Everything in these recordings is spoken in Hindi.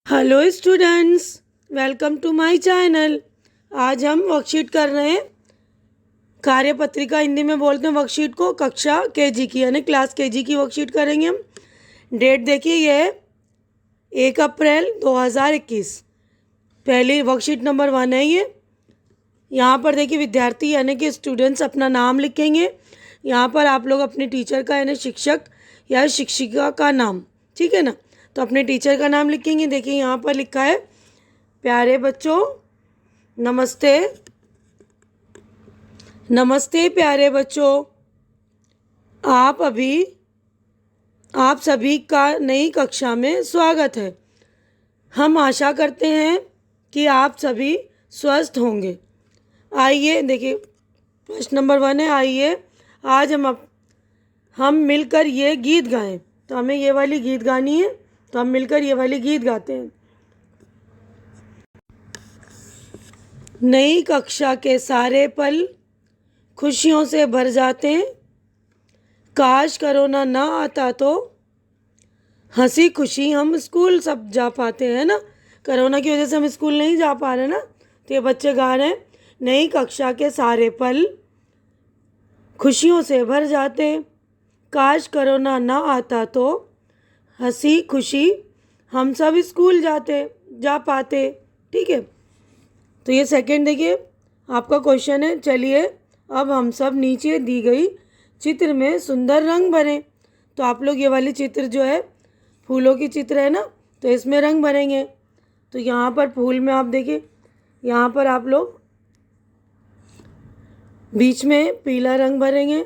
Hello students, welcome to my channel. आज हम वर्कशीट कर रहे हैं। कार्यपत्रिका हिंदी में बोलते हैं वर्कशीट को। कक्षा केजी की यानी क्लास केजी की वर्कशीट करेंगे हम। डेट देखिए, ये है 1 अप्रैल 2021। पहली वर्कशीट नंबर 1 है ये। यहाँ पर देखिए विद्यार्थी यानी कि स्टूडेंट्स अपना नाम लिखेंगे। यहाँ पर आप लोग अपने टीचर का यानी शिक्षक या शिक्षिका का नाम, ठीक है ना, तो अपने टीचर का नाम लिखेंगे। देखिए यहाँ पर लिखा है, प्यारे बच्चों नमस्ते। नमस्ते प्यारे बच्चों, आप सभी का नई कक्षा में स्वागत है। हम आशा करते हैं कि आप सभी स्वस्थ होंगे। आइए देखिए, प्रश्न नंबर 1 है, आइए आज हम मिलकर ये गीत गाएं। तो हमें ये वाली गीत गानी है, तो हम मिलकर ये वाली गीत गाते हैं। नई कक्षा के सारे पल खुशियों से भर जाते हैं। काश कोरोना ना आता तो हंसी खुशी हम स्कूल सब जा पाते हैं ना। कोरोना की वजह से हम स्कूल नहीं जा पा रहे ना, तो ये बच्चे गा रहे हैं, नई कक्षा के सारे पल खुशियों से भर जाते। काश कोरोना ना आता तो हंसी खुशी हम सब स्कूल जा पाते। ठीक है, तो ये सेकंड देखिए आपका क्वेश्चन है। चलिए अब हम सब नीचे दी गई चित्र में सुंदर रंग भरें। तो आप लोग ये वाली चित्र जो है फूलों की चित्र है ना, तो इसमें रंग भरेंगे। तो यहाँ पर फूल में आप देखिए, यहाँ पर आप लोग बीच में पीला रंग भरेंगे।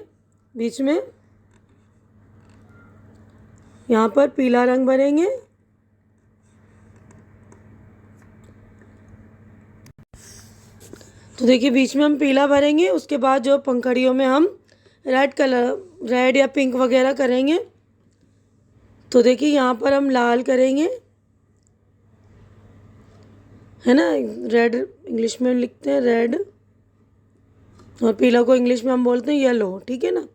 बीच में यहाँ पर पीला रंग भरेंगे। तो देखिए बीच में हम पीला भरेंगे, उसके बाद जो पंखड़ियों में हम रेड या पिंक वगैरह करेंगे। तो देखिए यहाँ पर हम लाल करेंगे, है ना, रेड इंग्लिश में लिखते हैं रेड, और पीला को इंग्लिश में हम बोलते हैं येलो। ठीक है ना,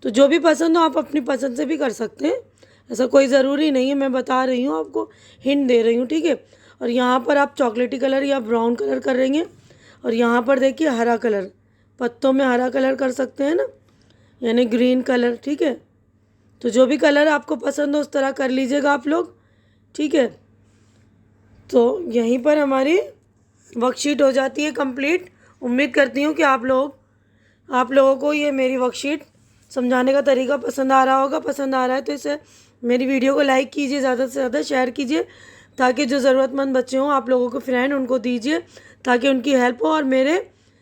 तो जो भी पसंद हो आप अपनी पसंद से भी कर सकते हैं, ऐसा कोई ज़रूरी नहीं है, मैं बता रही हूँ आपको, हिंट दे रही हूँ। ठीक है, और यहाँ पर आप चॉकलेटी कलर या ब्राउन कलर करेंगे। और यहाँ पर देखिए हरा कलर, पत्तों में हरा कलर कर सकते हैं ना, यानी ग्रीन कलर। ठीक है, तो जो भी कलर आपको पसंद हो उस तरह कर लीजिएगा आप लोग। ठीक है, तो यहीं पर हमारी वर्कशीट हो जाती है कंप्लीट। उम्मीद करती हूँ कि आप लोगों को ये मेरी वर्कशीट समझाने का तरीका पसंद आ रहा होगा। पसंद आ रहा है तो इसे मेरी वीडियो को लाइक कीजिए, ज़्यादा से ज़्यादा शेयर कीजिए, ताकि जो ज़रूरतमंद बच्चे हों आप लोगों के फ्रेंड उनको दीजिए, ताकि उनकी हेल्प हो। और मेरे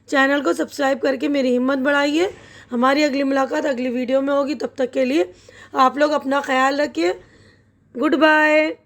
चैनल को सब्सक्राइब करके मेरी हिम्मत बढ़ाइए। हमारी अगली मुलाकात अगली वीडियो में होगी, तब तक के लिए आप लोग अपना ख्याल रखिए। Good bye.